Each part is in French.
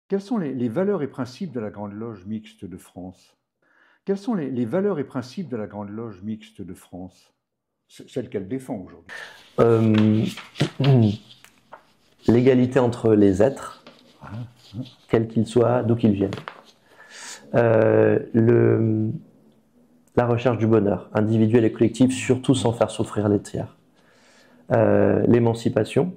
Quelles sont les valeurs et principes de la Grande Loge mixte de France? Quelles sont les valeurs et principes de la Grande Loge mixte de France? Celle qu'elle défend aujourd'hui. Euh, L'égalité entre les êtres, quels qu'ils soient, d'où qu'ils viennent. La recherche du bonheur, individuel et collectif, surtout sans faire souffrir les tiers. L'émancipation,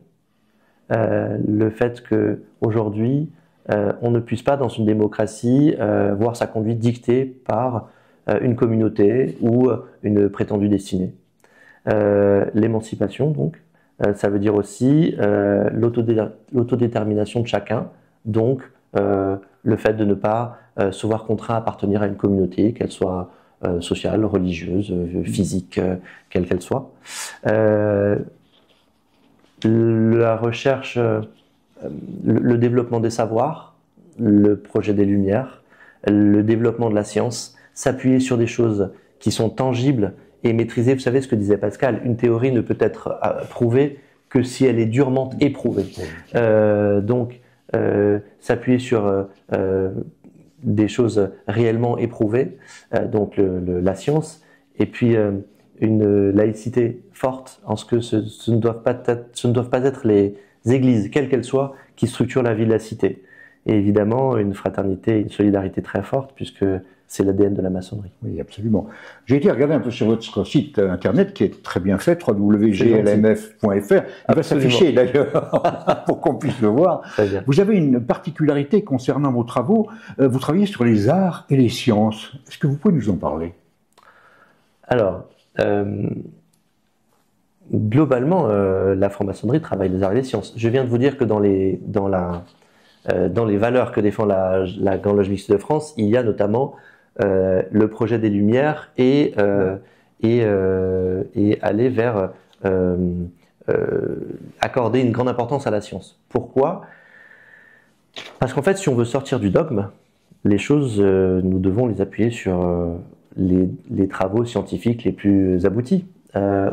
le fait qu'aujourd'hui, on ne puisse pas, dans une démocratie, voir sa conduite dictée par une communauté ou une prétendue destinée. L'émancipation, donc, ça veut dire aussi l'autodétermination de chacun, donc le fait de ne pas se voir contraint à appartenir à une communauté, qu'elle soit sociale, religieuse, physique, quelle qu'elle soit. La recherche, le développement des savoirs, le projet des Lumières, le développement de la science, s'appuyer sur des choses qui sont tangibles et maîtrisées. Vous savez ce que disait Pascal, une théorie ne peut être prouvée que si elle est durement éprouvée. Donc, s'appuyer sur des choses réellement éprouvées, donc la science, et puis une laïcité forte, en ce que ce ne doivent pas être les églises, quelles qu'elles soient, qui structurent la vie de la cité. Et évidemment, une fraternité, une solidarité très forte, puisque c'est l'ADN de la maçonnerie. Oui, absolument. J'ai été regarder un peu sur votre site internet, qui est très bien fait, www.glmf.fr. Il va s'afficher d'ailleurs, pour qu'on puisse le voir. Vous avez une particularité concernant vos travaux. Vous travaillez sur les arts et les sciences. Est-ce que vous pouvez nous en parler? Alors, globalement, la franc-maçonnerie travaille les arts et les sciences. Je viens de vous dire que dans les valeurs que défend la Grande Loge mixte de France, il y a notamment le projet des Lumières et aller vers accorder une grande importance à la science. Pourquoi? Parce qu'en fait, si on veut sortir du dogme, les choses, nous devons les appuyer sur les travaux scientifiques les plus aboutis.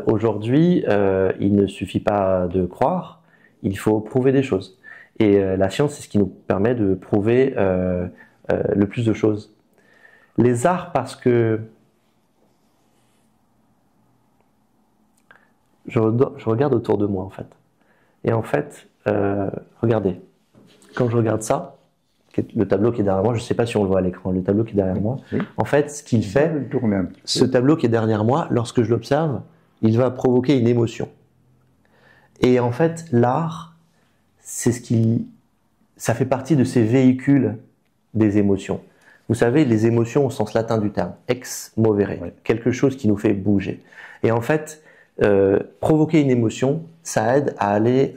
Aujourd'hui, il ne suffit pas de croire, il faut prouver des choses. Et la science, c'est ce qui nous permet de prouver le plus de choses. Les arts, parce que je regarde autour de moi, en fait. Et en fait, regardez, quand je regarde ça, le tableau qui est derrière moi, je ne sais pas si on le voit à l'écran, le tableau qui est derrière moi, oui. En fait, ce qu'il fait, ce tableau qui est derrière moi, lorsque je l'observe, il va provoquer une émotion. Et en fait, l'art, c'est ça fait partie de ces véhicules des émotions. Vous savez, les émotions au sens latin du terme, ex movere, oui. Quelque chose qui nous fait bouger. Et en fait, provoquer une émotion, ça aide à aller,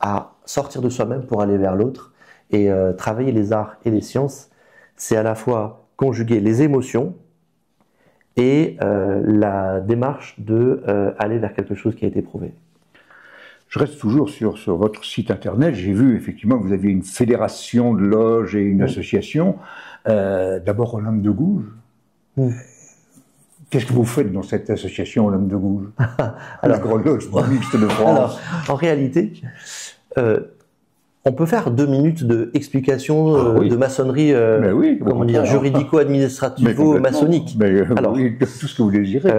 à sortir de soi-même pour aller vers l'autre. Et travailler les arts et les sciences, c'est à la fois conjuguer les émotions et la démarche de aller vers quelque chose qui a été prouvé. Je reste toujours sur votre site internet. J'ai vu effectivement que vous aviez une fédération de loges et une association. D'abord Olympe de Gouges. Qu'est-ce que vous faites dans cette association Olympe de Gouges? La Grande Loge mixte de France. Alors, en réalité, on peut faire 2 minutes d'explication de maçonnerie oui, comment dire, juridico-administrativo-maçonnique. Alors, oui, tout ce que vous désirez.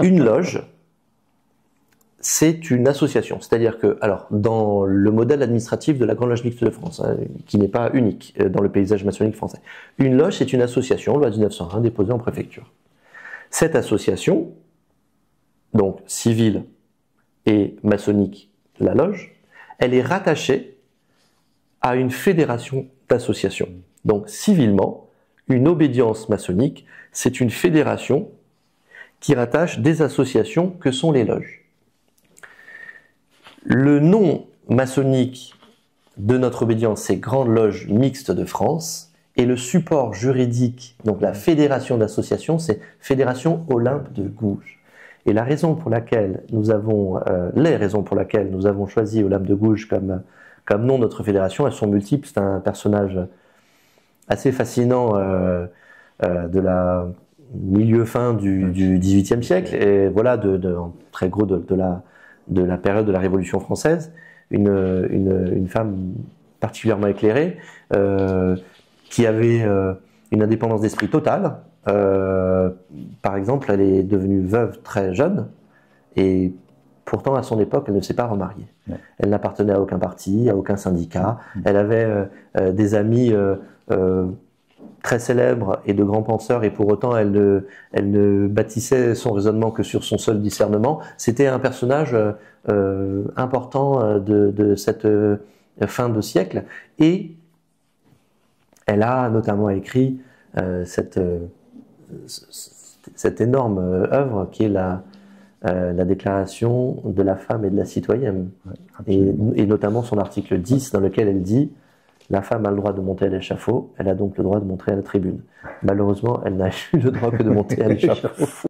Une loge, c'est une association. C'est-à-dire que, alors, dans le modèle administratif de la Grande Loge mixte de France, hein, qui n'est pas unique dans le paysage maçonnique français, une loge, c'est une association, loi 1901, déposée en préfecture. Cette association, donc civile et maçonnique, la loge, elle est rattachée à une fédération d'associations. Donc, civilement, une obédience maçonnique, c'est une fédération qui rattache des associations que sont les loges. Le nom maçonnique de notre obédience, c'est Grande Loge mixte de France, et le support juridique, donc la fédération d'associations, c'est Fédération Olympe de Gouges. Et la raison pour laquelle nous avons, les raisons pour lesquelles nous avons choisi Olympe de Gouges comme nom de notre fédération, elles sont multiples. C'est un personnage assez fascinant de la milieu-fin du XVIIIe siècle, et voilà, en très gros de la période de la Révolution française, une femme particulièrement éclairée, qui avait une indépendance d'esprit totale. Par exemple, elle est devenue veuve très jeune, et pourtant à son époque, elle ne s'est pas remariée. Ouais. Elle n'appartenait à aucun parti, à aucun syndicat. Elle avait des amis très célèbres et de grands penseurs, et pour autant elle ne bâtissait son raisonnement que sur son seul discernement. C'était un personnage important de cette fin de siècle, et elle a notamment écrit cette énorme œuvre qui est la Déclaration de la femme et de la citoyenne, et notamment son article 10 dans lequel elle dit: la femme a le droit de monter à l'échafaud, elle a donc le droit de monter à la tribune. Malheureusement, elle n'a eu le droit que de monter à l'échafaud.